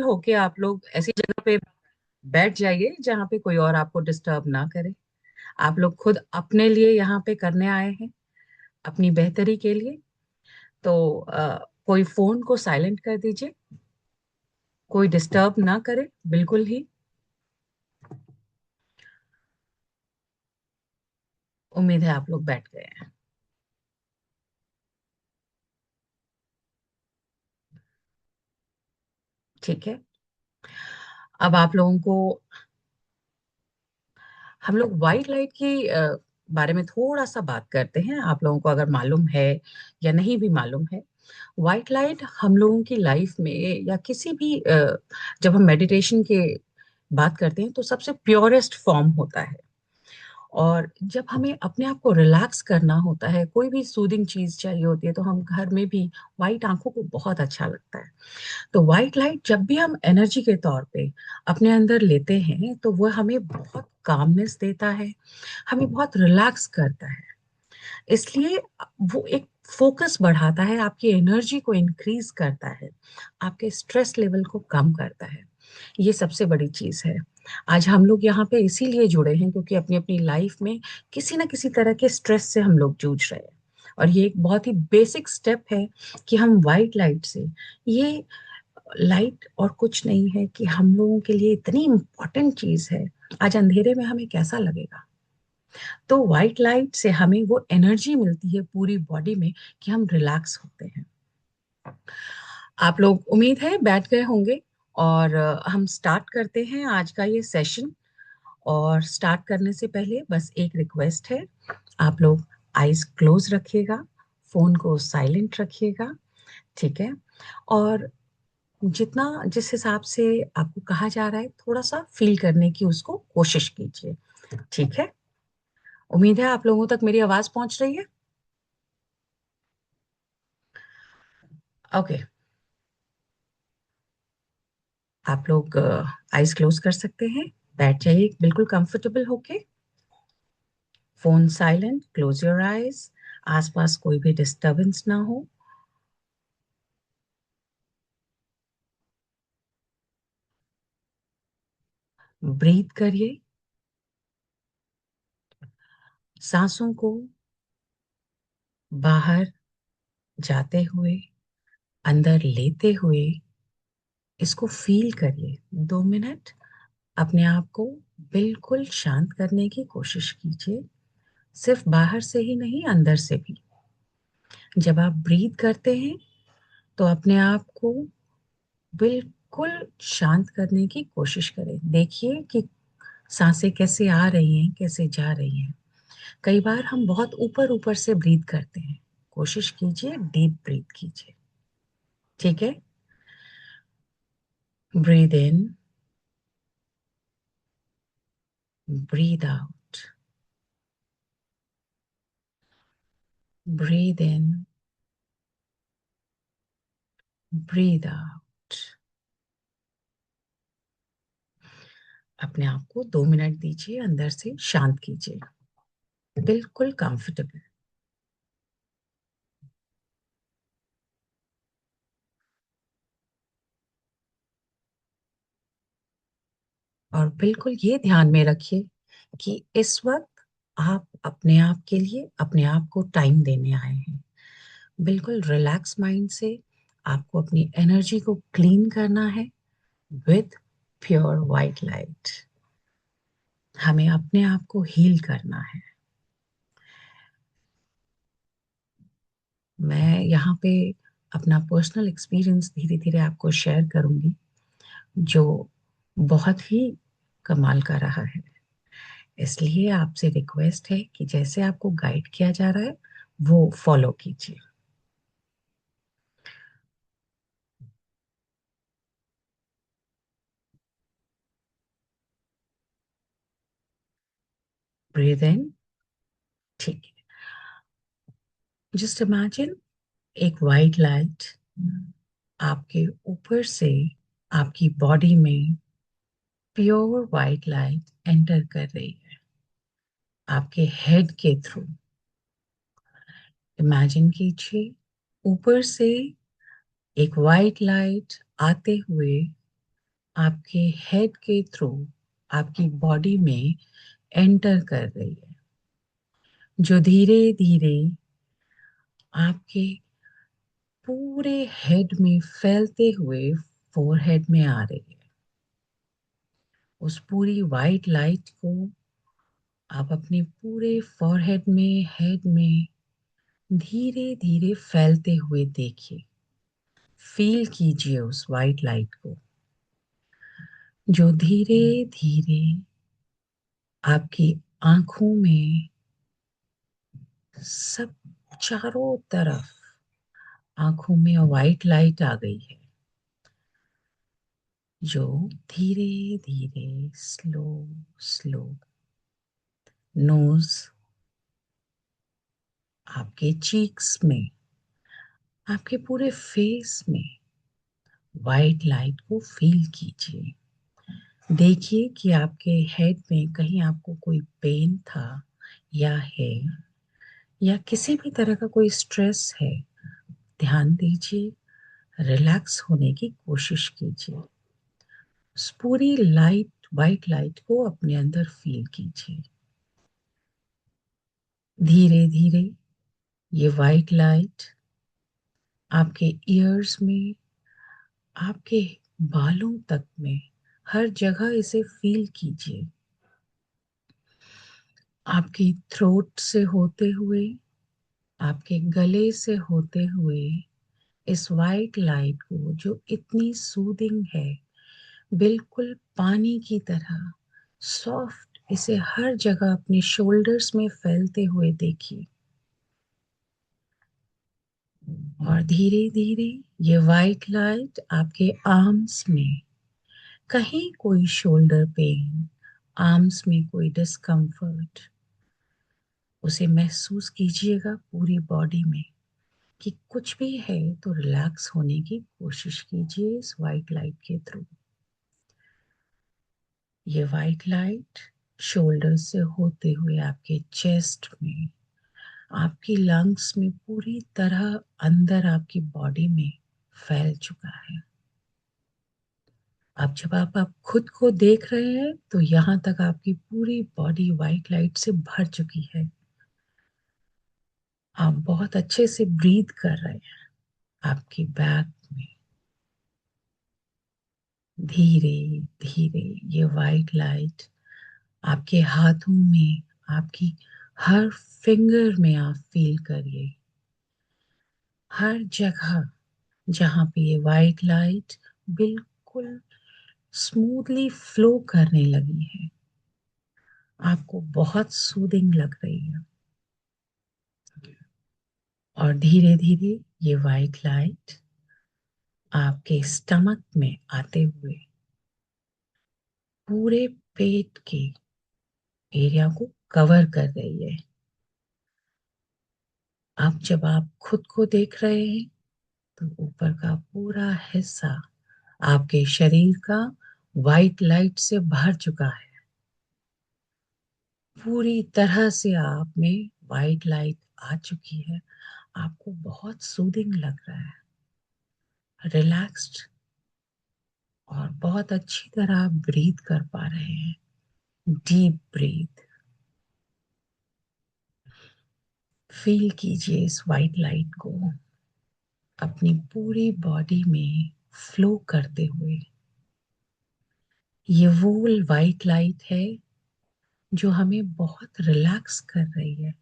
होके आप लोग ऐसी जगह पे बैठ जाइए जहाँ पे कोई और आपको डिस्टर्ब ना करे। आप लोग खुद अपने लिए यहाँ पे करने आए हैं, अपनी बेहतरी के लिए। तो कोई फोन को साइलेंट कर दीजिए, कोई डिस्टर्ब ना करे बिल्कुल ही। उम्मीद है आप लोग बैठ गए हैं। ठीक है। अब आप लोगों को हम लोग वाइट लाइट की बारे में थोड़ा सा बात करते हैं। आप लोगों को अगर मालूम है या नहीं भी मालूम है, वाइट लाइट हम लोगों की लाइफ में या किसी भी जब हम मेडिटेशन के बात करते हैं तो सबसे प्योरेस्ट फॉर्म होता है। और जब हमें अपने आप को रिलैक्स करना होता है, कोई भी सूदिंग चीज चाहिए होती है, तो हम घर में भी वाइट आंखों को बहुत अच्छा लगता है। तो वाइट लाइट जब भी हम एनर्जी के तौर पे अपने अंदर लेते हैं तो वह हमें बहुत कामनेस देता है, हमें बहुत रिलैक्स करता है। इसलिए वो एक फोकस बढ़ाता है, आपकी एनर्जी को इंक्रीज करता है, आपके स्ट्रेस लेवल को कम करता है। ये सबसे बड़ी चीज है। आज हम लोग यहाँ पे इसीलिए जुड़े हैं क्योंकि अपनी अपनी लाइफ में किसी ना किसी तरह के स्ट्रेस से हम लोग जूझ रहे हैं। और ये एक बहुत ही बेसिक स्टेप है कि हम वाइट लाइट से, ये लाइट और कुछ नहीं है कि हम लोगों के लिए इतनी इंपॉर्टेंट चीज है। आज अंधेरे में हमें कैसा लगेगा, तो व्हाइट लाइट से हमें वो एनर्जी मिलती है पूरी बॉडी में कि हम रिलैक्स होते हैं। आप लोग उम्मीद है बैठ गए होंगे। और हम स्टार्ट करते हैं आज का ये सेशन। और स्टार्ट करने से पहले बस एक रिक्वेस्ट है, आप लोग आईज क्लोज रखिएगा, फोन को साइलेंट रखिएगा। ठीक है। और जितना जिस हिसाब से आपको कहा जा रहा है थोड़ा सा फील करने की उसको कोशिश कीजिए। ठीक है। उम्मीद है आप लोगों तक मेरी आवाज पहुंच रही है। ओके। आप लोग आइज क्लोज कर सकते हैं, बैठ जाइए बिल्कुल कंफर्टेबल होके। Phone silent, close your eyes. आसपास कोई भी डिस्टरबेंस ना हो। ब्रीथ करिए। सांसों को बाहर जाते हुए, अंदर लेते हुए इसको फील करिए। 2 मिनट अपने आप को बिल्कुल शांत करने की कोशिश कीजिए, सिर्फ बाहर से ही नहीं अंदर से भी। जब आप ब्रीथ करते हैं तो अपने आप को बिल्कुल शांत करने की कोशिश करें। देखिए कि सांसें कैसे आ रही हैं, कैसे जा रही हैं। कई बार हम बहुत ऊपर ऊपर से ब्रीथ करते हैं, कोशिश कीजिए डीप ब्रीथ कीजिए। ठीक है। Breathe in, breathe out, breathe in, breathe out. अपने आप को 2 मिनट दीजिए, अंदर से शांत कीजिए, बिल्कुल कंफर्टेबल। और बिल्कुल ये ध्यान में रखिए कि इस वक्त आप अपने आप के लिए अपने आप को टाइम देने आए हैं। बिल्कुल रिलैक्स माइंड से आपको अपनी एनर्जी को क्लीन करना है विथ प्योर वाइट लाइट। हमें अपने आप को हील करना है। मैं यहाँ पे अपना पर्सनल एक्सपीरियंस धीरे धीरे आपको शेयर करूंगी, जो बहुत ही कमाल का रहा है। इसलिए आपसे रिक्वेस्ट है कि जैसे आपको गाइड किया जा रहा है वो फॉलो कीजिए। Breathe in. ठीक है। जस्ट इमेजिन एक वाइट लाइट आपके ऊपर से आपकी बॉडी में प्योर वाइट लाइट एंटर कर रही है आपके हेड के थ्रू। इमेजिन कीजिए ऊपर से एक वाइट लाइट आते हुए आपके हेड के थ्रू आपकी बॉडी में एंटर कर रही है, जो धीरे धीरे आपके पूरे हेड में फैलते हुए फोरहेड में आ रही है। उस पूरी वाइट लाइट को आप अपने पूरे फोरहेड में, हेड में धीरे धीरे फैलते हुए देखिए। फील कीजिए उस वाइट लाइट को, जो धीरे धीरे आपकी आंखों में सब चारों तरफ आंखों में वाइट लाइट आ गई है, जो धीरे धीरे स्लो स्लो नोज, आपके चीक्स में, आपके पूरे फेस में वाइट लाइट को फील कीजिए। देखिए कि आपके हेड में कहीं आपको कोई पेन था या है, या किसी भी तरह का कोई स्ट्रेस है। ध्यान दीजिए, रिलैक्स होने की कोशिश कीजिए। उस पूरी लाइट, वाइट लाइट को अपने अंदर फील कीजिए। धीरे धीरे ये वाइट लाइट आपके ईयर्स में, आपके बालों तक में, हर जगह इसे फील कीजिए। आपकी थ्रोट से होते हुए, आपके गले से होते हुए इस वाइट लाइट को, जो इतनी सूदिंग है, बिल्कुल पानी की तरह सॉफ्ट, इसे हर जगह अपने शोल्डर्स में फैलते हुए देखिए। और धीरे धीरे ये वाइट लाइट आपके आर्म्स में, कहीं कोई शोल्डर पेन, आर्म्स में कोई डिस्कम्फर्ट, उसे महसूस कीजिएगा पूरी बॉडी में कि कुछ भी है तो रिलैक्स होने की कोशिश कीजिए इस वाइट लाइट के थ्रू। ये वाइट लाइट शोल्डर से होते हुए आपके चेस्ट में, आपकी लंग्स में पूरी तरह अंदर आपकी बॉडी में फैल चुका है। अब जब आप खुद को देख रहे हैं तो यहाँ तक आपकी पूरी बॉडी वाइट लाइट से भर चुकी है। आप बहुत अच्छे से ब्रीथ कर रहे हैं। आपकी बैक में धीरे धीरे ये वाइट लाइट आपके हाथों में, आपकी हर फिंगर में आप फील करिए। हर जगह जहाँ पे ये वाइट लाइट बिल्कुल स्मूथली फ्लो करने लगी है, आपको बहुत सूदिंग लग रही है। और धीरे धीरे ये वाइट लाइट आपके स्टमक में आते हुए पूरे पेट के एरिया को कवर कर रही है। अब जब आप खुद को देख रहे हैं तो ऊपर का पूरा हिस्सा आपके शरीर का वाइट लाइट से भर चुका है। पूरी तरह से आप में वाइट लाइट आ चुकी है। आपको बहुत सूदिंग लग रहा है, रिलैक्स्ड, और बहुत अच्छी तरह आप ब्रीथ कर पा रहे हैं। Deep breath. फील कीजिए इस वाइट लाइट को अपनी पूरी बॉडी में फ्लो करते हुए। ये वो वाइट लाइट है जो हमें बहुत रिलैक्स कर रही है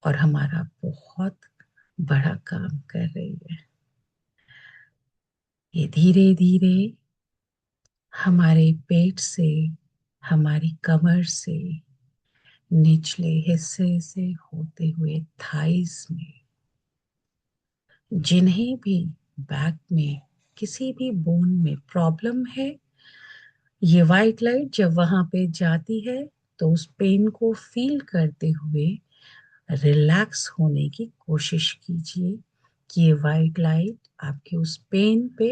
और हमारा बहुत बड़ा काम कर रही है। ये धीरे धीरे हमारे पेट से, हमारी कमर से, निचले हिस्से से होते हुए थाइस में, जिन्हें भी बैक में किसी भी बोन में प्रॉब्लम है, ये वाइट लाइट जब वहां पे जाती है तो उस पेन को फील करते हुए रिलैक्स होने की कोशिश कीजिए कि ये वाइट लाइट आपके उस पेन पे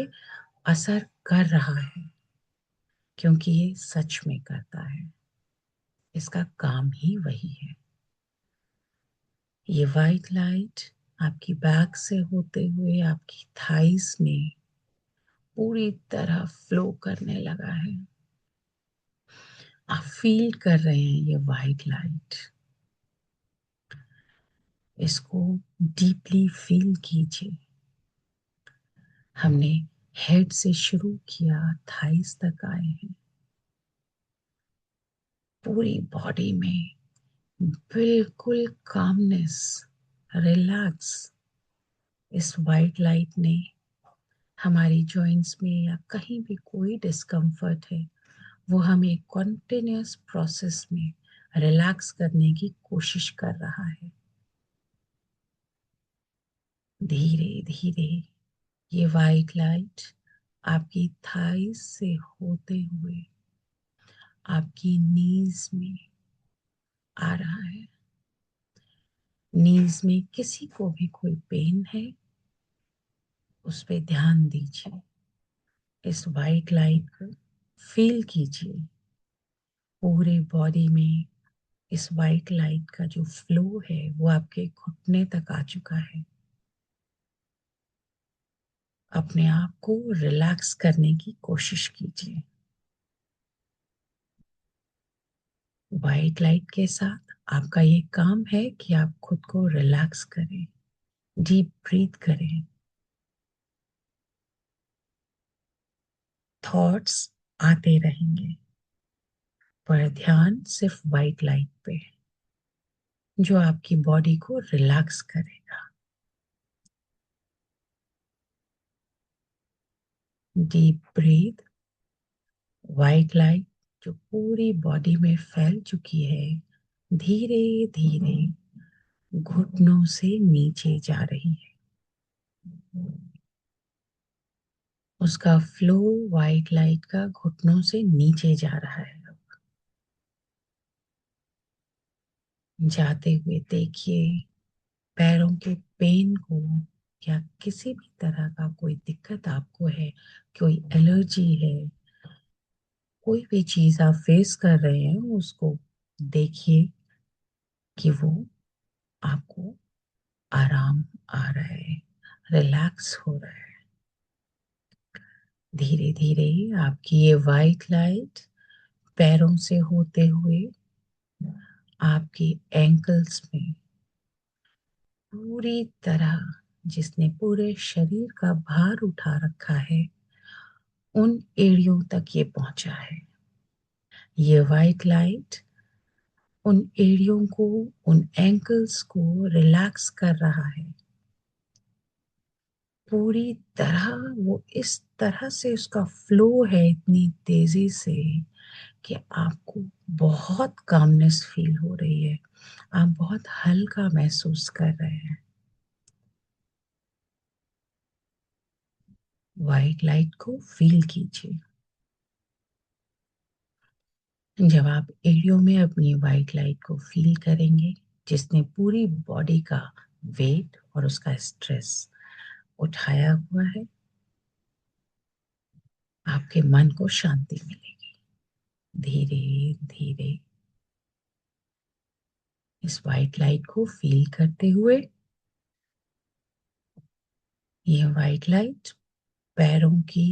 असर कर रहा है, क्योंकि ये सच में करता है। इसका काम ही वही है। ये वाइट लाइट आपकी बैक से होते हुए आपकी थाइस में पूरी तरह फ्लो करने लगा है। आप फील कर रहे हैं ये वाइट लाइट। इसको डीपली फील कीजिए। हमने हेड से शुरू किया, थाइस तक आए हैं। पूरी बॉडी में बिल्कुल कामनेस, रिलैक्स। इस वाइट लाइट ने हमारी जॉइंट्स में या कहीं भी कोई डिस्कम्फर्ट है, वो हमें कॉन्टिन्यूस प्रोसेस में रिलैक्स करने की कोशिश कर रहा है। धीरे धीरे ये वाइट लाइट आपकी थाइस से होते हुए आपकी नीज में आ रहा है। नीज में किसी को भी कोई पेन है, उस पे ध्यान दीजिए। इस वाइट लाइट को फील कीजिए। पूरे बॉडी में इस वाइट लाइट का जो फ्लो है वो आपके घुटने तक आ चुका है। अपने आप को रिलैक्स करने की कोशिश कीजिए। वाइट लाइट के साथ आपका ये काम है कि आप खुद को रिलैक्स करें, डीप ब्रीथ करें। थॉट्स आते रहेंगे, पर ध्यान सिर्फ वाइट लाइट पे है, जो आपकी बॉडी को रिलैक्स करेगा। Deep breath. वाइट लाइट जो पूरी बॉडी में फैल चुकी है, धीरे धीरे घुटनों से नीचे जा रही है। उसका फ्लो वाइट लाइट का घुटनों से नीचे जा रहा है। जाते हुए देखिए पैरों के पेन को, या किसी भी तरह का कोई दिक्कत आपको है, कोई एलर्जी है, कोई भी चीज आप फेस कर रहे हैं, उसको देखिए कि वो आपको आराम आ रहा है, रिलैक्स हो रहा है। धीरे धीरे आपकी ये वाइट लाइट पैरों से होते हुए आपके एंकल्स में पूरी तरह, जिसने पूरे शरीर का भार उठा रखा है, उन एड़ियों तक ये पहुंचा है। ये वाइट लाइट उन एड़ियों को, उन एंकल्स को रिलैक्स कर रहा है। पूरी तरह वो इस तरह से उसका फ्लो है, इतनी तेजी से, कि आपको बहुत कामनेस फील हो रही है। आप बहुत हल्का महसूस कर रहे हैं। वाइट लाइट को फील कीजिए। जब आप एड़ियों में अपनी वाइट लाइट को फील करेंगे, जिसने पूरी बॉडी का वेट और उसका स्ट्रेस उठाया हुआ है, आपके मन को शांति मिलेगी। धीरे धीरे इस वाइट लाइट को फील करते हुए ये वाइट लाइट पैरों की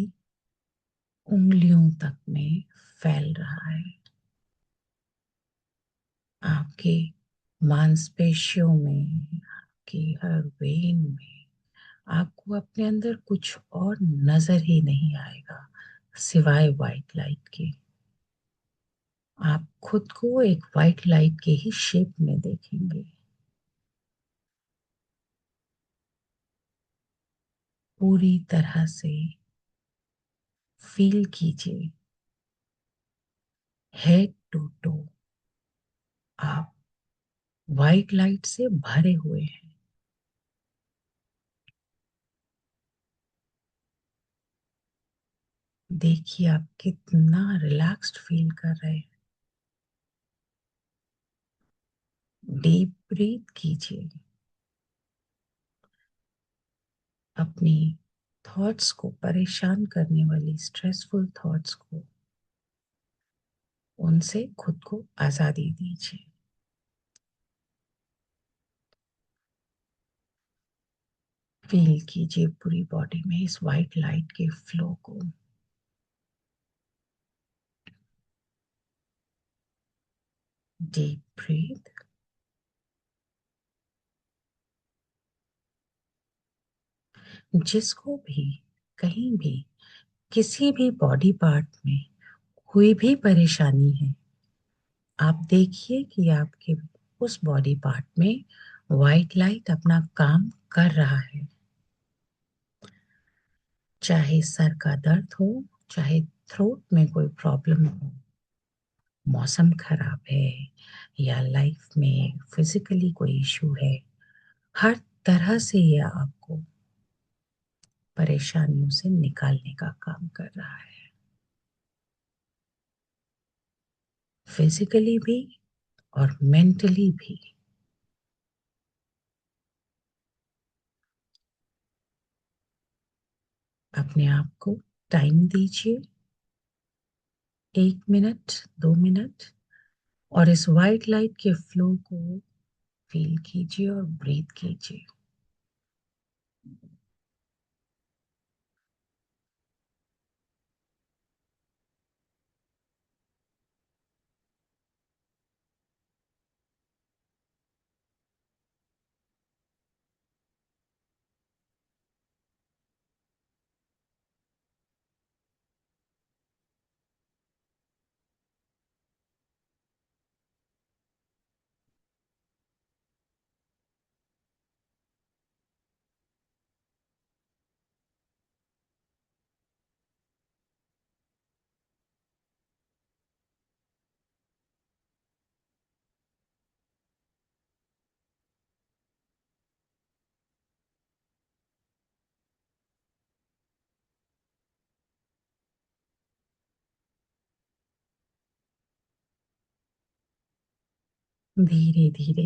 उंगलियों तक में फैल रहा है। आपके मांसपेशियों में, आपके हर वेन में आपको अपने अंदर कुछ और नजर ही नहीं आएगा सिवाय वाइट लाइट के। आप खुद को एक वाइट लाइट के ही शेप में देखेंगे। पूरी तरह से फील कीजिए। हेड टू टो आप वाइट लाइट से भरे हुए हैं। देखिए आप कितना रिलैक्स्ड फील कर रहे हैं। डीप ब्रीथ कीजिए। अपनी थॉट्स को, परेशान करने वाली स्ट्रेसफुल थॉट्स को, उनसे खुद को आजादी दीजिए। फील कीजिए पूरी बॉडी में इस वाइट लाइट के फ्लो को। Deep breath. जिसको भी कहीं भी किसी भी बॉडी पार्ट में कोई भी परेशानी है, आप देखिए कि आपके उस बॉडी पार्ट में वाइट लाइट अपना काम कर रहा है। चाहे सर का दर्द हो, चाहे थ्रोट में कोई प्रॉब्लम हो, मौसम खराब है, या लाइफ में फिजिकली कोई इशू है, हर तरह से ये आपको परेशानियों से निकालने का काम कर रहा है। फिजिकली भी और मेंटली भी। अपने आप को टाइम दीजिए, 1 मिनट, 2 मिनट, और इस वाइट लाइट के फ्लो को फील कीजिए और ब्रीथ कीजिए। धीरे धीरे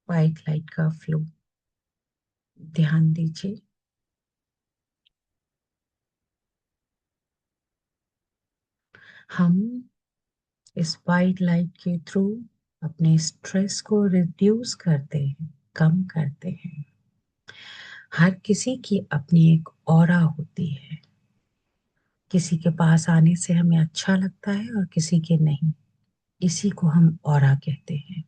वाइट लाइट का फ्लो ध्यान दीजिए। हम इस वाइट लाइट के थ्रू अपने स्ट्रेस को रिड्यूस करते हैं, कम करते हैं। हर किसी की अपनी एक ऑरा होती है। किसी के पास आने से हमें अच्छा लगता है और किसी के नहीं। इसी को हम ऑरा कहते हैं।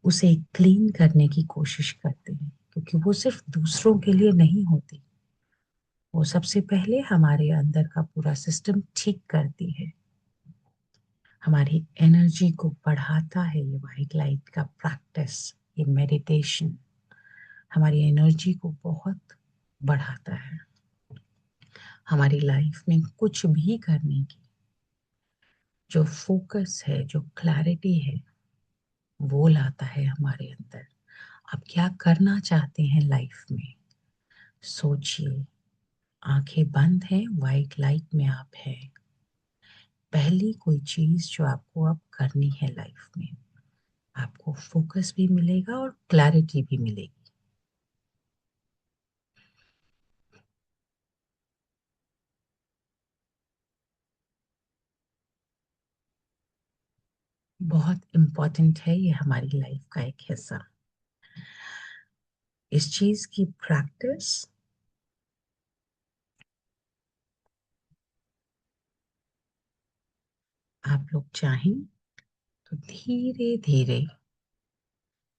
उसे क्लीन करने की कोशिश करते हैं, क्योंकि वो सिर्फ दूसरों के लिए नहीं होती। वो सबसे पहले हमारे अंदर का पूरा सिस्टम ठीक करती है। हमारी एनर्जी को बढ़ाता है ये वाइट लाइट का प्रैक्टिस, ये मेडिटेशन हमारी एनर्जी को बहुत बढ़ाता है। हमारी लाइफ में कुछ भी करने की जो फोकस है, जो क्लैरिटी है, वो लाता है हमारे अंदर। आप क्या करना चाहते हैं लाइफ में, सोचिए। आंखें बंद हैं, वाइट लाइट में आप हैं। पहली कोई चीज जो आपको अब करनी है लाइफ में, आपको फोकस भी मिलेगा और क्लैरिटी भी मिलेगी। बहुत इम्पोर्टेंट है, ये हमारी लाइफ का एक हिस्सा। इस चीज की प्रैक्टिस आप लोग चाहें तो धीरे धीरे,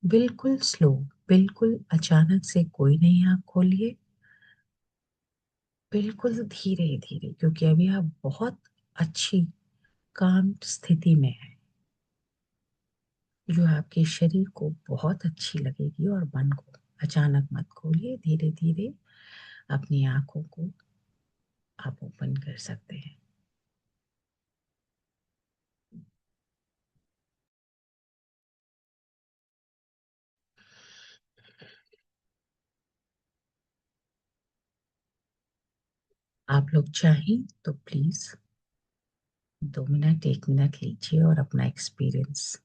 बिल्कुल स्लो, बिल्कुल अचानक से कोई नहीं आंख खोलिए। बिल्कुल धीरे धीरे, क्योंकि अभी आप बहुत अच्छी काम स्थिति में है, जो आपके शरीर को बहुत अच्छी लगेगी। और मन को अचानक मत खोलिए, धीरे धीरे अपनी आंखों को आप ओपन कर सकते हैं। आप लोग चाहें तो प्लीज 2 मिनट, 1 मिनट लीजिए और अपना एक्सपीरियंस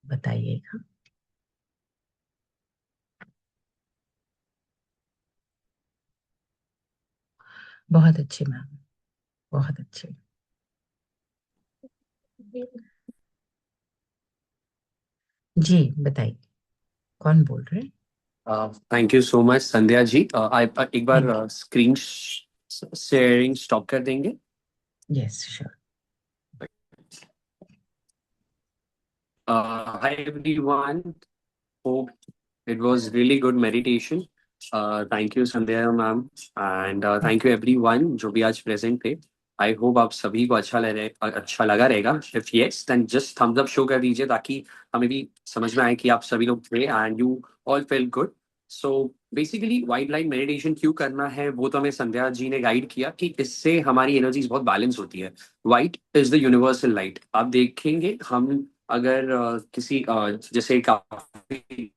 बताइएगा। बहुत अच्छे मैम, बहुत अच्छे। जी बताइए, कौन बोल रहे हैं? Thank you so much Sandhya जी। आप एक बार थैंक स्क्रीन शेयरिंग स्टॉप कर देंगे? You. Yes sure. Hi everyone, hope it was really good meditation. Thank you Sandhya ma'am, and thank you everyone जो भी आज प्रेजेंट थे। आई होप आप सभी को अच्छा लगा रहेगा। If yes then just thumbs up show कर दीजिए ताकि हमें भी समझ में आए कि आप सभी लोग थे and you all fail good. So basically white light meditation क्यों करना है वो तो हमें संध्या जी ने गाइड किया कि इससे हमारी एनर्जीज बहुत बैलेंस होती है। White is the universal light. आप देखेंगे हम अगर किसी जैसे काफी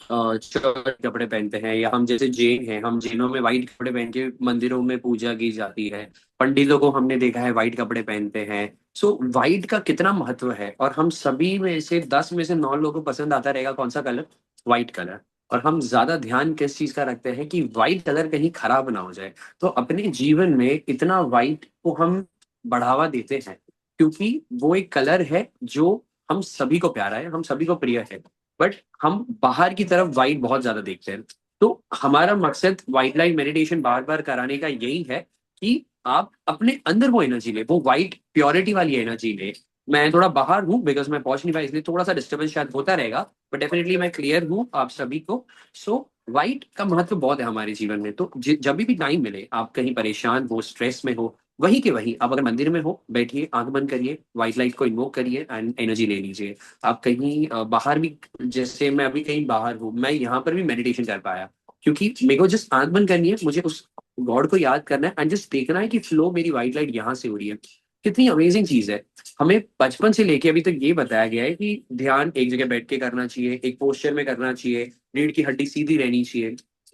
चर्च कपड़े पहनते हैं, या हम जैसे जैन हैं, हम जैनों में वाइट कपड़े पहन के मंदिरों में पूजा की जाती है। पंडितों को हमने देखा है वाइट कपड़े पहनते हैं। सो वाइट का कितना महत्व है, और हम सभी में से 10 में से 9 लोगों को पसंद आता रहेगा कौन सा कलर? White colour. और हम ज्यादा ध्यान किस चीज का रखते हैं कि वाइट कलर कहीं खराब ना हो जाए। तो अपने जीवन में इतना वाइट को हम बढ़ावा देते हैं क्योंकि वो एक कलर है जो हम सभी को प्यारा है, हम सभी को प्रिय है। बट हम बाहर की तरफ वाइट बहुत ज्यादा देखते हैं। तो हमारा मकसद वाइट लाइट मेडिटेशन बार बार कराने का यही है कि आप अपने अंदर वो एनर्जी ले, वो वाइट प्योरिटी वाली एनर्जी ले। मैं थोड़ा बाहर हूँ बिकॉज मैं पहुंच नहीं पाया, इसलिए थोड़ा सा डिस्टर्बेंस शायद होता रहेगा, बट डेफिनेटली मैं क्लियर हूँ आप सभी को। सो वाइट का महत्व बहुत है हमारे जीवन में। तो जब भी टाइम मिले, आप कहीं परेशान हो, स्ट्रेस में हो, वहीं के वहीं आप अगर मंदिर में हो, बैठिए, आंख बंद करिए, व्हाइट लाइट को इन्वोक करिए एंड एनर्जी ले लीजिए। आप कहीं बाहर भी, जैसे मैं अभी कहीं बाहर हूँ, मैं यहाँ पर भी मेडिटेशन कर पाया क्योंकि मेरे को जस्ट आंख बंद करनी है, मुझे उस गॉड को याद करना है एंड जस्ट देखना है कि फ्लो मेरी व्हाइट लाइट यहाँ से हो रही है। कितनी अमेजिंग चीज है। हमें बचपन से लेके अभी तक ये बताया गया है कि ध्यान एक जगह बैठ के करना चाहिए, एक पोस्चर में करना चाहिए, रीढ़ की हड्डी सीधी रहनी चाहिए।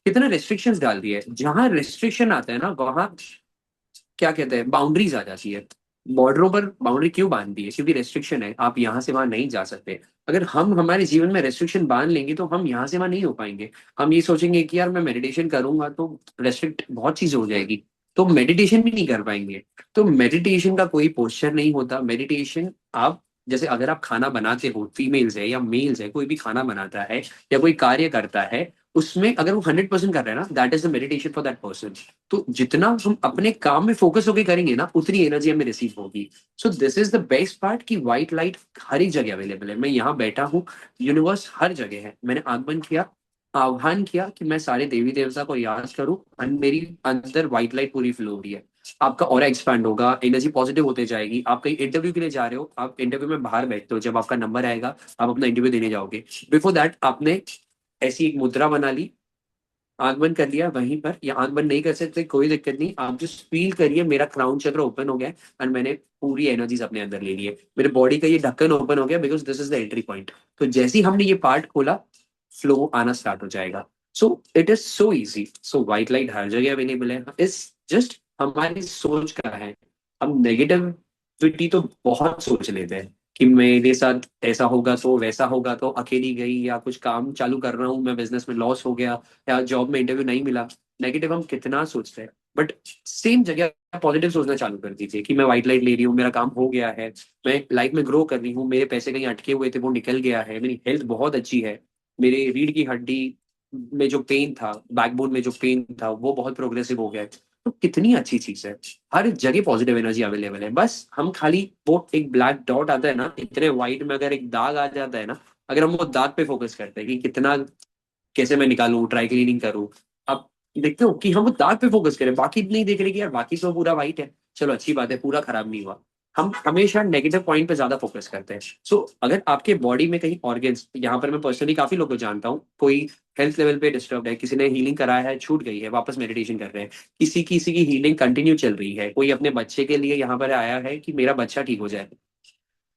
कितना रेस्ट्रिक्शंस डाल दिया है। जहां रेस्ट्रिक्शन आता है ना, वहां क्या कहते हैं, बाउंड्रीज आ जाती है। बॉर्डरों पर बाउंड्री क्यों बांध दी है? क्योंकि रेस्ट्रिक्शन है, आप यहाँ से वहां नहीं जा सकते। अगर हम हमारे जीवन में रेस्ट्रिक्शन बांध लेंगे तो हम यहाँ से वहां नहीं हो पाएंगे। हम ये सोचेंगे कि यार मैं मेडिटेशन करूंगा तो रेस्ट्रिक्ट बहुत चीज हो जाएगी, तो मेडिटेशन भी नहीं कर पाएंगे। तो मेडिटेशन का कोई पोस्चर नहीं होता। मेडिटेशन आप, जैसे अगर आप खाना बनाते हो, फीमेल्स है या मेल्स है, कोई भी खाना बनाता है या कोई कार्य करता है, उसमें अगर वो 100% कर रहे हैं ना, that is the meditation for that person. तो जितना हम अपने काम में फोकस होकर करेंगे ना, उतनी एनर्जी हमें रिसीव होगी। So this is the best part कि व्हाइट लाइट हर एक जगह अवेलेबल है। मैं यहाँ बैठा हूँ, यूनिवर्स हर जगह है। मैंने आंख बंद किया, आह्वान किया कि मैं सारे देवी देवता को याद करूं, एंड मेरी अंदर व्हाइट लाइट पूरी फ्लो हो रही है। आपका ऑरा एक्सपैंड होगा, एनर्जी पॉजिटिव होते जाएगी। आप कहीं इंटरव्यू के लिए जा रहे हो, आप इंटरव्यू में बाहर बैठते हो, जब आपका नंबर आएगा आप अपना इंटरव्यू देने जाओगे, बिफोर दैट आपने ऐसी एक मुद्रा बना ली, आंख बंद कर लिया वहीं पर, या आंख बंद नहीं कर सकते कोई दिक्कत नहीं, आप जस्ट फील करिए मेरा क्राउन चक्र ओपन हो गया एंड मैंने पूरी एनर्जीज अपने अंदर ले ली है। मेरे बॉडी का ये ढक्कन ओपन हो गया because this is the entry point. तो जैसे ही हमने ये पार्ट खोला, फ्लो आना स्टार्ट हो जाएगा। So it is so easy. So white light हर जगह अवेलेबल है, इस जस्ट हमारी सोच का है। हम नेगेटिविटी तो बहुत सोच लेते हैं कि मेरे साथ ऐसा होगा तो वैसा होगा, तो अकेली गई, या कुछ काम चालू कर रहा हूँ मैं, बिजनेस में लॉस हो गया, या जॉब में इंटरव्यू नहीं मिला। नेगेटिव हम कितना सोचते हैं, बट सेम जगह पॉजिटिव सोचना चालू कर दीजिए कि मैं व्हाइट लाइट ले रही हूँ, मेरा काम हो गया है, मैं लाइफ में ग्रो कर रही हूँ, मेरे पैसे कहीं अटके हुए थे वो निकल गया है, मेरी हेल्थ बहुत अच्छी है, मेरे रीढ़ की हड्डी में जो पेन था, बैकबोन में जो पेन था, वो बहुत प्रोग्रेसिव हो गया है। तो कितनी अच्छी चीज है। हर जगह पॉजिटिव एनर्जी अवेलेबल है। बस हम खाली, वो एक ब्लैक डॉट आता है ना, इतने व्हाइट में अगर एक दाग आ जाता है ना, अगर हम वो दाग पे फोकस करते हैं कि कितना, कैसे मैं निकालूं, ड्राई क्लीनिंग करूं, अब देखते हो कि हम वो दाग पे फोकस करें, बाकी नहीं देख रहे कि यार बाकी तो पूरा वाइट है, चलो अच्छी बात है, पूरा खराब नहीं हुआ। हम हमेशा नेगेटिव पॉइंट पे ज्यादा फोकस करते हैं। सो अगर आपके बॉडी में कहीं ऑर्गन्स, यहाँ पर मैं पर्सनली काफी लोगों को जानता हूँ, कोई हेल्थ लेवल पे डिस्टर्ब है, किसी ने हीलिंग कराया है, छूट गई है, वापस मेडिटेशन कर रहे हैं, किसी किसी की हीलिंग कंटिन्यू चल रही है, कोई अपने बच्चे के लिए यहाँ पर आया है कि मेरा बच्चा ठीक हो जाए,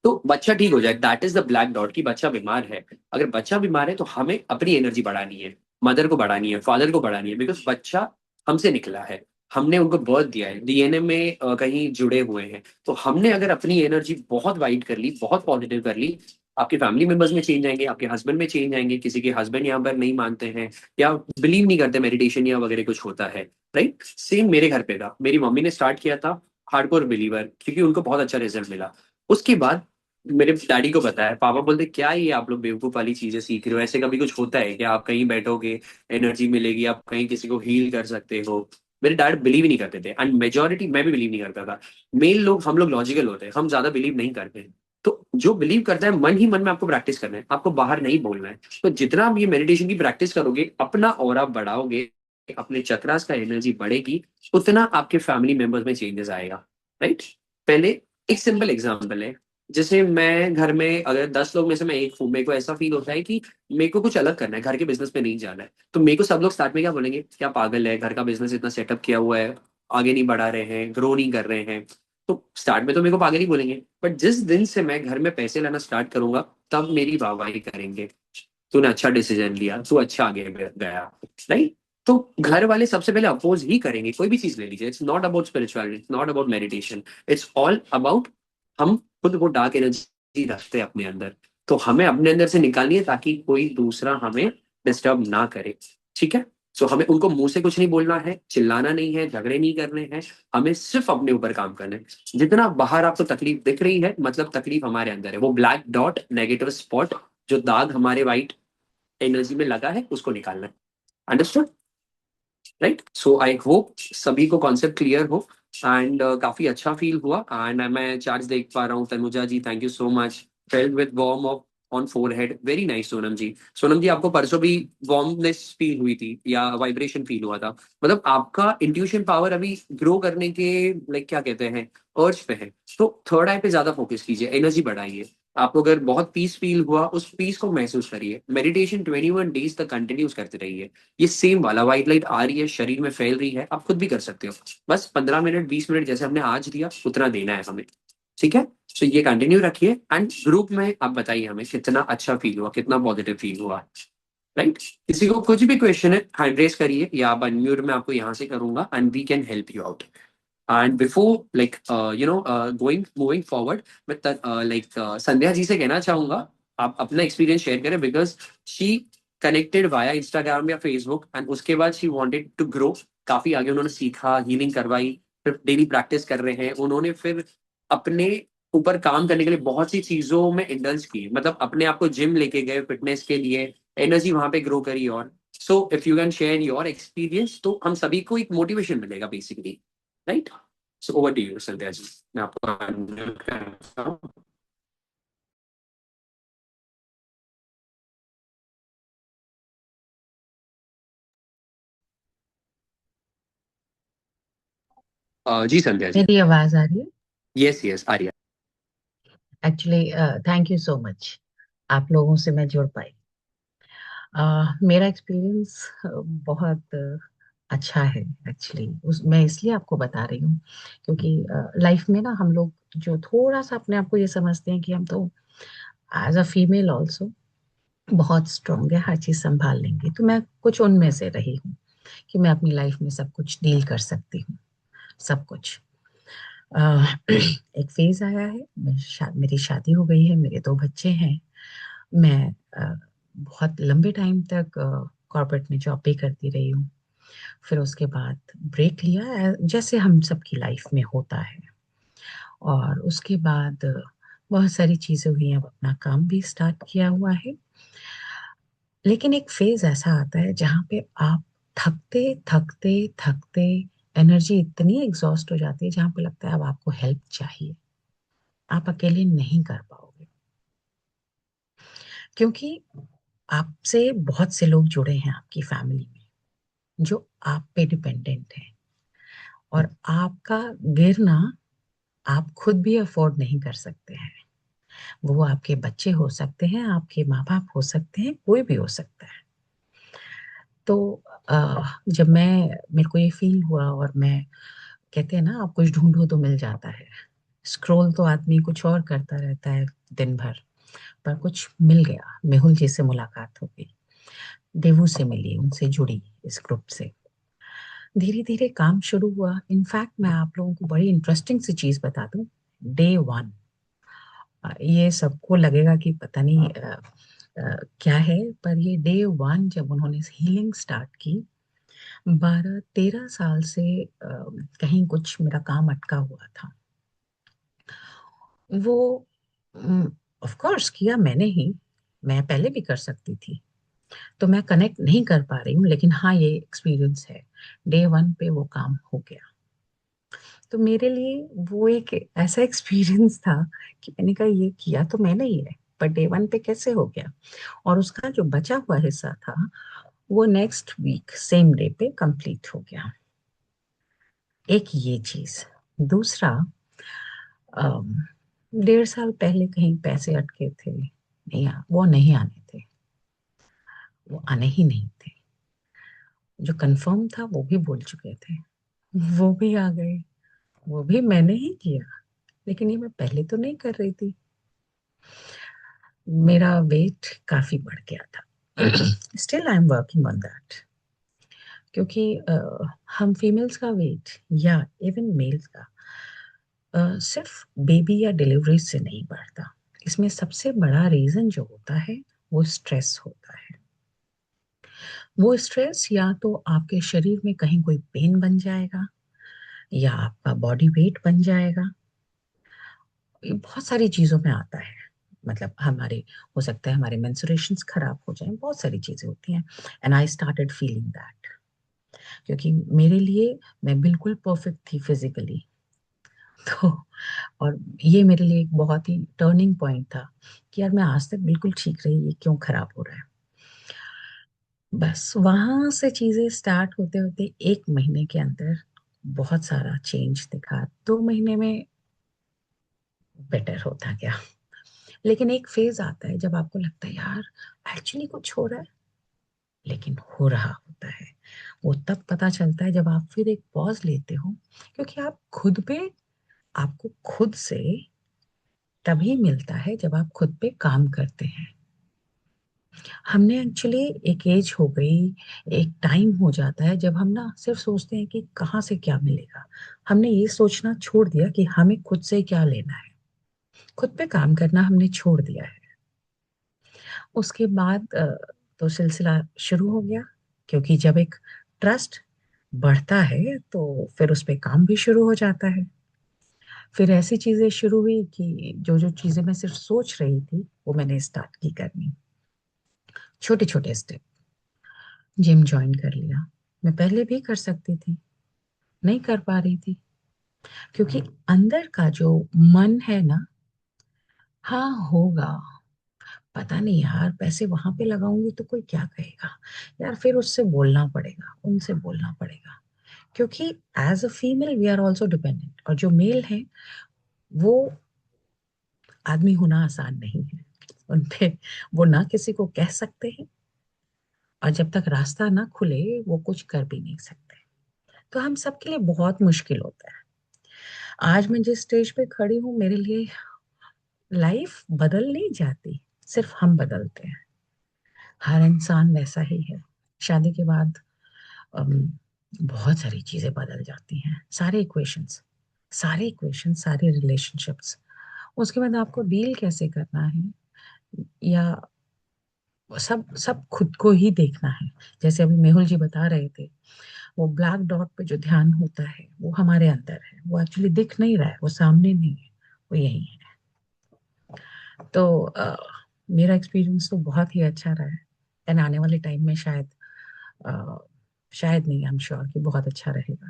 तो बच्चा ठीक हो जाए, that is the black dot, की बच्चा बीमार है। अगर बच्चा बीमार है तो हमें अपनी एनर्जी बढ़ानी है, मदर को बढ़ानी है, फादर को बढ़ानी है, बिकॉज बच्चा हमसे निकला है, हमने उनको बर्थ दिया है, डीएनए में कहीं जुड़े हुए हैं। तो हमने अगर अपनी एनर्जी बहुत वाइड कर ली, बहुत पॉजिटिव कर ली, आपके फैमिली मेंबर्स में चेंज आएंगे, आपके हस्बैंड में चेंज आएंगे। किसी के हस्बैंड यहाँ पर नहीं मानते हैं या बिलीव नहीं करते मेडिटेशन या वगैरह कुछ होता है, राइट? सेम मेरे घर पे था, मेरी मम्मी ने स्टार्ट किया था, हार्डकोर बिलीवर, क्योंकि उनको बहुत अच्छा रिजल्ट मिला। उसके बाद मेरे डैडी को पता है, पापा बोलते क्या ये आप लोग बेवकूफ वाली चीजें सीख रहे हो, ऐसे कभी कुछ होता है कि आप कहीं बैठोगे एनर्जी मिलेगी, आप कहीं किसी को हील कर सकते हो। मेरे डैड बिलीव ही नहीं करते थे, एंड मेजोरिटी मैं भी बिलीव नहीं करता था। मेन लोग हम लोग लॉजिकल होते हैं, हम ज्यादा बिलीव नहीं करते। तो जो बिलीव करता है मन ही मन में आपको प्रैक्टिस करना है, आपको बाहर नहीं बोलना है। तो जितना आप ये मेडिटेशन की प्रैक्टिस करोगे, अपना ऑरा बढ़ाओगे, अपने चक्रास का एनर्जी बढ़ेगी, उतना आपके फैमिली मेंबर्स में चेंजेस आएगा। राइट। पहले एक सिंपल एग्जांपल है। जैसे मैं घर में अगर 10 लोग में से मैं एक हूँ, मेरे को ऐसा फील होता है कि मेरे को कुछ अलग करना है, घर के बिजनेस में नहीं जाना है। तो मेरे को सब लोग स्टार्ट में क्या बोलेंगे, क्या पागल है, घर का बिजनेस इतना सेटअप किया हुआ है, आगे नहीं बढ़ा रहे हैं, ग्रो नहीं कर रहे हैं। तो स्टार्ट में तो मेरे को पागल ही बोलेंगे, बट जिस दिन से मैं घर में पैसे लाना स्टार्ट करूंगा, तब मेरी वाहवाही करेंगे। तूने अच्छा डिसीजन लिया, तू अच्छा आगे गया। राइट। तो घर वाले सबसे पहले अपोज ही करेंगे, कोई भी चीज ले लीजिए। It's not about spirituality, it's not about meditation, it's all about हम खुद वो डार्क एनर्जी रखते हैं अपने अंदर। तो हमें अपने अंदर से निकालनी है ताकि कोई दूसरा हमें डिस्टर्ब ना करे। ठीक है। सो हमें उनको मुंह से कुछ नहीं बोलना है, चिल्लाना नहीं है, झगड़े नहीं करने हैं। हमें सिर्फ अपने ऊपर काम करना है। जितना बाहर आपको तकलीफ दिख रही है, मतलब तकलीफ हमारे अंदर है। वो ब्लैक डॉट, नेगेटिव स्पॉट, जो दाग हमारे वाइट एनर्जी में लगा है, उसको निकालना है। Understood. Right. So I hope सभी को कॉन्सेप्ट क्लियर हो। एंड काफी अच्छा फील हुआ। एंड मैं चार्ज देख पा रहा हूँ। Tanuja ji, thank you so much. Felt with warm of on forehead, very nice. Sonam ji, Sonam ji आपको परसों भी वार्मनेस फील हुई थी या वाइब्रेशन फील हुआ था? मतलब आपका इंट्यूशन पावर अभी ग्रो करने के, लाइक क्या कहते हैं, अर्ज पे है। तो थर्ड आई पे ज्यादा फोकस कीजिए, एनर्जी बढ़ाइए। आपको अगर बहुत पीस फील हुआ, उस पीस को महसूस करिए। मेडिटेशन 21 डेज तक कंटिन्यूस करते रहिए। ये सेम वाला व्हाइट लाइट आ रही है, शरीर में फैल रही है, आप खुद भी कर सकते हो। बस 15 मिनट 20 मिनट जैसे हमने आज दिया, उतना देना है हमें। ठीक है। तो ये कंटिन्यू रखिए। एंड ग्रुप में आप बताइए हमें कितना अच्छा फील हुआ, कितना पॉजिटिव फील हुआ। राइट। किसी को कुछ भी क्वेश्चन है, हैंड रेस करिए, या आप अनम्यूट में आपको यहाँ से करूंगा, and we can help you out. And before like going moving forward, मैं संध्या जी से कहना चाहूंगा, आप अपना एक्सपीरियंस शेयर करें, because she connected via Instagram या फेसबुक, एंड उसके बाद शी वांटेड टू ग्रो। काफी आगे उन्होंने सीखा, हीलिंग करवाई, फिर डेली प्रैक्टिस कर रहे हैं उन्होंने, फिर अपने ऊपर काम करने के लिए बहुत सी चीजों में इंडल्ज की, मतलब अपने आप को जिम लेके गए फिटनेस के लिए, एनर्जी वहां पे ग्रो करी। और so if you can share your experience, तो हम सभी को एक मोटिवेशन मिलेगा basically. Right. So over to you Sandhya ji, मैं आपको unmute करता हूँ। जी संध्या जी। मेरी आवाज आ रही है? Yes yes, Arya. Actually thank you so much, आप लोगों से मैं जुड़ पाई। मेरा एक्सपीरियंस बहुत अच्छा है। एक्चुअली उस मैं इसलिए आपको बता रही हूँ क्योंकि लाइफ में ना हम लोग जो थोड़ा सा अपने आप को ये समझते हैं कि हम तो एज अ फीमेल ऑल्सो बहुत स्ट्रांग है, हर चीज संभाल लेंगे। तो मैं कुछ उनमें से रही हूँ कि मैं अपनी लाइफ में सब कुछ डील कर सकती हूँ, सब कुछ। एक फेज आया है, मेरी शादी हो गई है, मेरे 2 बच्चे हैं। मैं बहुत लंबे टाइम तक कॉर्पोरेट में जॉब भी करती रही हूँ। फिर उसके बाद ब्रेक लिया, जैसे हम सबकी लाइफ में होता है। और उसके बाद बहुत सारी चीजें हुई, अब अपना काम भी स्टार्ट किया हुआ है। लेकिन एक फेज ऐसा आता है जहाँ पे आप थकते थकते थकते एनर्जी इतनी एग्जॉस्ट हो जाती है जहाँ पे लगता है अब आपको हेल्प चाहिए, आप अकेले नहीं कर पाओगे। क्योंकि आपसे बहुत से लोग जुड़े हैं आपकी फैमिली में जो आप पे डिपेंडेंट हैं, और आपका गिरना आप खुद भी अफोर्ड नहीं कर सकते हैं। वो आपके बच्चे हो सकते हैं, आपके माँ बाप हो सकते हैं, कोई भी हो सकता है। तो जब मेरे को ये फील हुआ, और मैं, कहते हैं ना आप कुछ ढूंढो तो मिल जाता है। स्क्रॉल तो आदमी कुछ और करता रहता है दिन भर, पर कुछ मिल गया। मेहुल जी से मुलाकात हो गई, देवू से मिली, उनसे जुड़ी इस ग्रुप से। धीरे धीरे काम शुरू हुआ। इनफैक्ट मैं आप लोगों को बड़ी इंटरेस्टिंग सी चीज बता दूं। डे 1, ये सबको लगेगा कि पता नहीं क्या है, पर ये डे 1 जब उन्होंने हीलिंग स्टार्ट की, 12-13 साल से कहीं कुछ मेरा काम अटका हुआ था। वो ऑफ कोर्स किया मैंने ही। मैं पहले भी कर सकती थी। तो मैं कनेक्ट नहीं कर पा रही हूँ, लेकिन हाँ ये एक्सपीरियंस है। डे वन पे वो काम हो गया। तो मेरे लिए वो एक ऐसा एक्सपीरियंस था कि मैंने कहा ये किया तो मैंने ही है, पर डे वन पे कैसे हो गया। और उसका जो बचा हुआ हिस्सा था वो नेक्स्ट वीक सेम डे पे कंप्लीट हो गया। एक ये चीज। दूसरा, 1.5 साल पहले कहीं पैसे अटके थे, नहीं वो नहीं आने थे। वो आने ही नहीं थे। जो कंफर्म था वो भी बोल चुके थे, वो भी आ गए। वो भी मैंने ही किया, लेकिन ये मैं पहले तो नहीं कर रही थी। मेरा वेट काफी बढ़ गया था। Still I am working on that. क्योंकि हम फीमेल्स का वेट या इवन मेल्स का सिर्फ बेबी या डिलीवरी से नहीं बढ़ता। इसमें सबसे बड़ा रीजन जो होता है वो स्ट्रेस होता है। वो स्ट्रेस या तो आपके शरीर में कहीं कोई पेन बन जाएगा, या आपका बॉडी वेट बन जाएगा। ये बहुत सारी चीजों में आता है। मतलब हमारे, हो सकता है हमारे मेंस्ट्रुएशंस खराब हो जाएं, बहुत सारी चीजें होती हैं। And I started feeling that. क्योंकि मेरे लिए, मैं बिल्कुल परफेक्ट थी फिजिकली। तो और ये मेरे लिए एक बहुत ही टर्निंग पॉइंट था कि यार मैं आज तक बिल्कुल ठीक रही, ये क्यों खराब हो रहा है। बस वहां से चीजें स्टार्ट होते होते 1 महीने के अंदर बहुत सारा चेंज दिखा। 2 महीने में बेटर होता गया। लेकिन एक फेज आता है जब आपको लगता है यार एक्चुअली कुछ हो रहा है, लेकिन हो रहा होता है। वो तब पता चलता है जब आप फिर एक पॉज लेते हो। क्योंकि आप खुद पे, आपको खुद से तभी मिलता है जब आप खुद पे काम करते हैं। हमने एक्चुअली, एक एज हो गई, एक टाइम हो जाता है जब हम ना सिर्फ सोचते हैं कि कहाँ से क्या मिलेगा। हमने ये सोचना छोड़ दिया कि हमें खुद से क्या लेना है। खुद पे काम करना हमने छोड़ दिया है। उसके बाद तो सिलसिला शुरू हो गया। क्योंकि जब एक ट्रस्ट बढ़ता है तो फिर उस पे काम भी शुरू हो जाता है। फिर ऐसी चीजें शुरू हुई कि जो जो चीजें मैं सिर्फ सोच रही थी वो मैंने स्टार्ट की करनी। छोटे छोटे स्टेप। जिम ज्वाइन कर लिया। मैं पहले भी कर सकती थी, नहीं कर पा रही थी। क्योंकि अंदर का जो मन है ना, हाँ होगा, पता नहीं यार पैसे वहां पे लगाऊंगी तो कोई क्या कहेगा, यार फिर उससे बोलना पड़ेगा, उनसे बोलना पड़ेगा। क्योंकि as a female we are also dependent, और जो मेल है वो आदमी होना आसान नहीं है। उनपे वो ना किसी को कह सकते हैं, और जब तक रास्ता ना खुले वो कुछ कर भी नहीं सकते। तो हम सबके लिए बहुत मुश्किल होता है। आज मैं जिस स्टेज पे खड़ी हूँ, मेरे लिए लाइफ बदल नहीं जाती, सिर्फ हम बदलते हैं। हर इंसान वैसा ही है। शादी के बाद अम, बहुत सारी चीजें बदल जाती हैं। सारे इक्वेशंस, सारे रिलेशनशिप्स। उसके बाद आपको डील कैसे करना है, या सब सब खुद को ही देखना है। जैसे अभी मेहुल जी बता रहे थे, वो ब्लैक डॉट पे जो ध्यान होता है वो हमारे अंदर है, वो एक्चुअली दिख नहीं रहा है, वो सामने नहीं है, वो यही है। तो मेरा एक्सपीरियंस तो बहुत ही अच्छा रहा है। एंड आने वाले टाइम में शायद, अ, शायद नहीं, आई एम श्योर कि बहुत अच्छा रहेगा।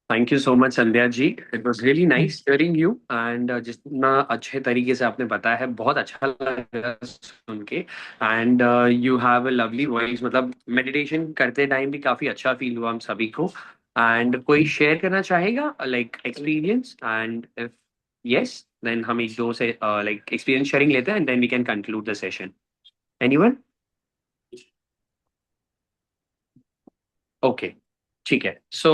Thank you so much Sandhya ji, it was really nice hearing you. And जितना अच्छे तरीके से आपने बताया है, बहुत अच्छा लगा सुन के। And you have a lovely voice, मतलब मेडिटेशन करते टाइम भी काफी अच्छा फील हुआ हम सभी को। एंड कोई शेयर करना चाहेगा like experience? And if yes, then हम एक दो से लाइक एक्सपीरियंस शेयरिंग लेते हैं and then we can conclude the session. Anyone? Okay, ठीक है। सो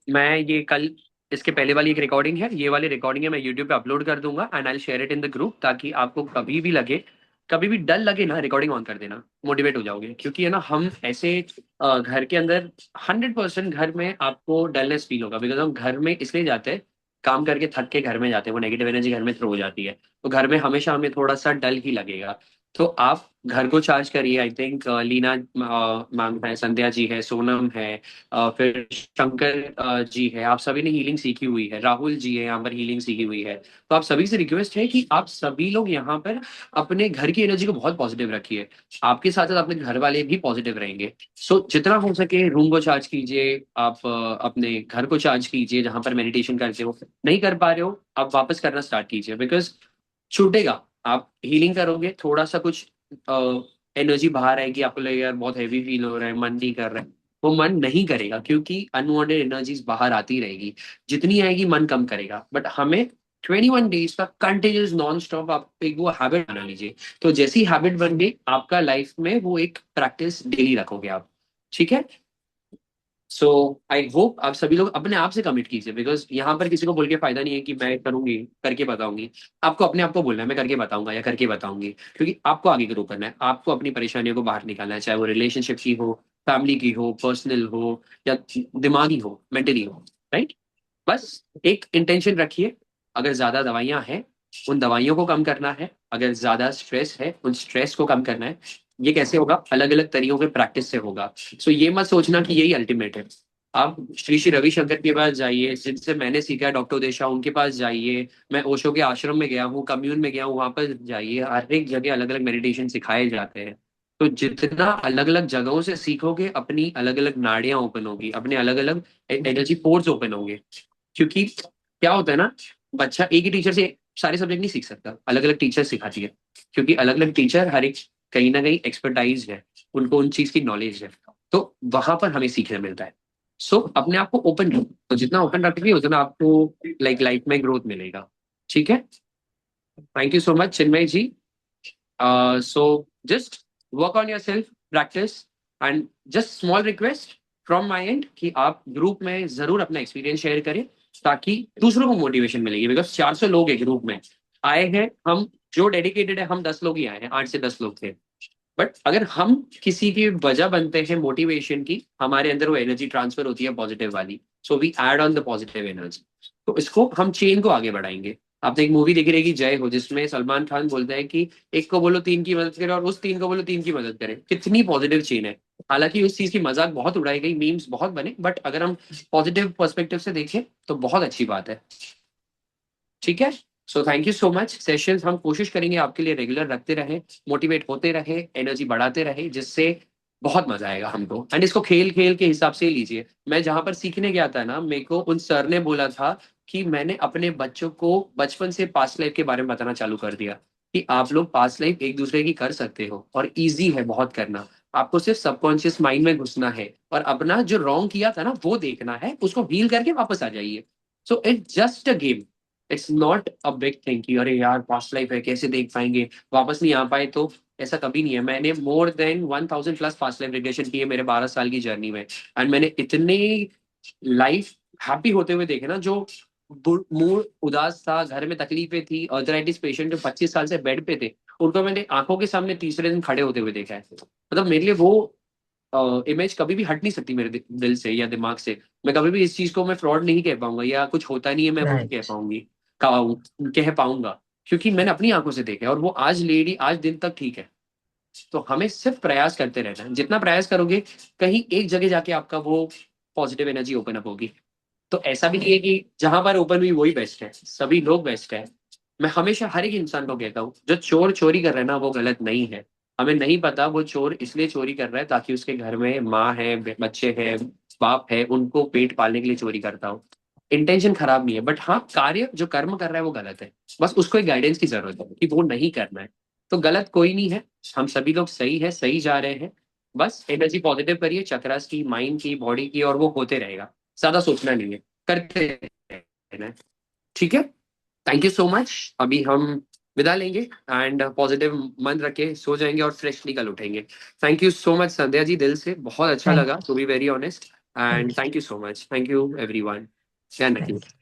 मैं ये कल, इसके पहले वाली एक रिकॉर्डिंग है, ये वाली रिकॉर्डिंग है, मैं यूट्यूब पे अपलोड कर दूंगा and I share it in the group, ताकि आपको कभी भी लगे, कभी भी डर लगे ना, रिकॉर्डिंग ऑन कर देना, मोटिवेट हो जाओगे। क्योंकि है ना, हम ऐसे घर के अंदर 100% घर में आपको डलनेस फील होगा, बिकॉज हम घर में इसलिए जाते हैं, काम करके थक के घर में जाते हैं, वो नेगेटिव एनर्जी घर में थ्रो हो जाती है, तो घर में हमेशा हमें थोड़ा सा डल ही लगेगा। तो आप घर को चार्ज करिए। आई थिंक लीना मैम है, संध्या जी है, सोनम है, फिर शंकर जी है, आप सभी ने हीलिंग सीखी हुई है, राहुल जी है यहाँ पर हीलिंग सीखी हुई है। तो आप सभी से रिक्वेस्ट है कि आप सभी लोग यहाँ पर अपने घर की एनर्जी को बहुत पॉजिटिव रखिए। आपके साथ साथ अपने घर वाले भी पॉजिटिव रहेंगे। सो जितना हो सके रूम को चार्ज कीजिए, आप अपने घर को चार्ज कीजिए जहां पर मेडिटेशन करते हो। नहीं कर पा रहे हो, आप वापस करना स्टार्ट कीजिए, बिकॉज छूटेगा। आप हीलिंग करोगे, थोड़ा सा कुछ एनर्जी बाहर आएगी, आपको लगेगा यार बहुत हैवी फील हो रहा है, मन नहीं कर रहा है। वो मन नहीं करेगा, क्योंकि अनवांटेड एनर्जीज बाहर आती रहेगी। जितनी आएगी मन कम करेगा। बट हमें 21 डेज का कंटिन्यूस नॉन स्टॉप आप एक वो हैबिट बना लीजिए। तो जैसी हैबिट बन गई आपका लाइफ में, वो एक प्रैक्टिस डेली रखोगे आप। ठीक है। सो आई होप आप सभी लोग अपने आप से कमिट कीजिए, बिकॉज यहाँ पर किसी को बोल के फायदा नहीं है कि मैं करूंगी, करके बताऊंगी। आपको अपने आप को बोलना है मैं करके बताऊंगा या करके बताऊंगी, क्योंकि आपको आगे ग्रो करना है, आपको अपनी परेशानियों को बाहर निकालना है, चाहे वो रिलेशनशिप की हो, फैमिली की हो, पर्सनल हो, या दिमागी हो, मेंटली हो। राइट। बस एक इंटेंशन रखिए। अगर ज्यादा दवाइयां हैं, उन दवाइयों को कम करना है। अगर ज्यादा स्ट्रेस है, उन स्ट्रेस को कम करना है। ये कैसे होगा? अलग अलग तरीकों के प्रैक्टिस से होगा। सो ये मत सोचना कि यही अल्टीमेट है। आप श्री श्री रविशंकर के पास जाइए, जिनसे मैंने सीखा है, डॉक्टर देशा, उनके पास जाइए। मैं ओशो के आश्रम में गया हूँ, कम्यून में गया हूँ, वहां पर जाइए। हर एक जगह अलग अलग मेडिटेशन सिखाए जाते हैं। तो जितना अलग अलग जगहों से सीखोगे, अपनी अलग अलग नाड़ियां ओपन होगी, अपने अलग अलग एनर्जी पोर्स ओपन होंगे। क्योंकि क्या होता है ना, बच्चा एक ही टीचर से सारे सब्जेक्ट नहीं सीख सकता, अलग अलग टीचर सिखाती है। क्योंकि अलग अलग टीचर हर एक कहीं ना कहीं एक्सपर्टाइज है, उनको उन चीज की नॉलेज है। तो वहां पर हमें सीखने मिलता है। सो अपने आप को ओपन रखो, तो जितना ओपन रखोगे उतना आपको लाइफ में ग्रोथ मिलेगा। ठीक है। Thank you so much Chinmay ji. So just work on yourself, practice, and just small request from my end कि आप ग्रुप में जरूर अपना एक्सपीरियंस शेयर करें, ताकि दूसरों को मोटिवेशन मिलेगी। बिकॉज 400 लोग एक ग्रुप में आए हैं, हम जो डेडिकेटेड है हम 10 लोग ही आए हैं, 8 से 10 लोग थे। बट अगर हम किसी की वजह बनते हैं मोटिवेशन की, हमारे अंदर वो एनर्जी ट्रांसफर होती है पॉजिटिव वाली। So we add on the positive energy. तो इसको हम चेन को आगे बढ़ाएंगे। आपने एक मूवी देखी रहेगी जय हो, जिसमें सलमान खान बोलता है कि एक को बोलो तीन की मदद करे, और उस तीन को बोलो तीन की मदद करे। कितनी पॉजिटिव चेन है। हालांकि उस चीज की मजाक बहुत उड़ाई गई, मीम्स बहुत बने, बट अगर हम पॉजिटिव पर्सपेक्टिव से देखें तो बहुत अच्छी बात है। ठीक है। So thank you so much. Sessions हम कोशिश करेंगे आपके लिए रेगुलर रखते रहे, मोटिवेट होते रहे, एनर्जी बढ़ाते रहे, जिससे बहुत मजा आएगा हमको। एंड इसको खेल खेल के हिसाब से लीजिए। मैं जहां पर सीखने गया था ना, मेरे को उन सर ने बोला था कि मैंने अपने बच्चों को बचपन से पास्ट लाइफ के बारे में बताना चालू कर दिया, कि आप लोग पास्ट लाइफ एक दूसरे की कर सकते हो, और इजी है बहुत करना। आपको सिर्फ सबकॉन्शियस माइंड में घुसना है, और अपना जो रॉन्ग किया था ना वो देखना है, उसको हील करके वापस आ जाइए। So it's just a game. It's not a big thing कि अरे यार पास्ट लाइफ है, कैसे देख पाएंगे, वापस नहीं आ पाए तो। ऐसा कभी नहीं है। मैंने more than 1000+ past life regression किए मेरे 12 साल की जर्नी में। एंड मैंने इतने लाइफ हैप्पी होते हुए देखे ना, जो मूड उदास था, घर में तकलीफें थी, अर्थराइटिस पेशेंट जो 25 साल से बेड पे थे, उनको मैंने आंखों के सामने तीसरे दिन खड़े होते हुए देखा है। मतलब मेरे लिए वो इमेज कभी भी हट नहीं सकती मेरे दिल से या दिमाग से। मैं कभी भी इस चीज को मैं फ्रॉड नहीं कह पाऊंगा, या कुछ होता नहीं है मैं वो नहीं कह राइट। पाऊंगी, कह पाऊंगा। क्योंकि मैंने अपनी आंखों से देखा है, और वो आज लेडी आज दिन तक ठीक है। तो हमें सिर्फ प्रयास करते रहना है। जितना प्रयास करोगे, कहीं एक जगह जाके आपका वो पॉजिटिव एनर्जी ओपन अप होगी। तो ऐसा भी नहीं है कि जहां पर ओपन हुई वही बेस्ट है, सभी लोग बेस्ट है। मैं हमेशा हर एक इंसान को कहता हूँ, जो चोर चोरी कर रहा है ना, वो गलत नहीं है। हमें नहीं पता वो चोर इसलिए चोरी कर रहा है ताकि उसके घर में माँ है, बच्चे हैं, बाप है, उनको पेट पालने के लिए चोरी करता हो। इंटेंशन खराब नहीं है, बट हाँ, कार्य जो कर्म कर रहा है वो गलत है। बस उसको एक गाइडेंस की जरूरत है कि वो नहीं करना है। तो गलत कोई नहीं है, हम सभी लोग सही है, सही जा रहे हैं। बस एनर्जी पॉजिटिव करिए, चक्रास की, माइंड की, बॉडी की, और वो होते रहेगा। ज्यादा सोचना नहीं है, करते रहना है। ठीक है। Thank you so much. अभी हम विदा लेंगे, एंड पॉजिटिव मन रख के सो जाएंगे और फ्रेशली कल उठेंगे। Thank you so much Sandhya ji, दिल से बहुत अच्छा थैंक लगा, to be very honest. Thank and you. Thank you so much, thank you everyone. ध्यान थैंक रखिए। यू।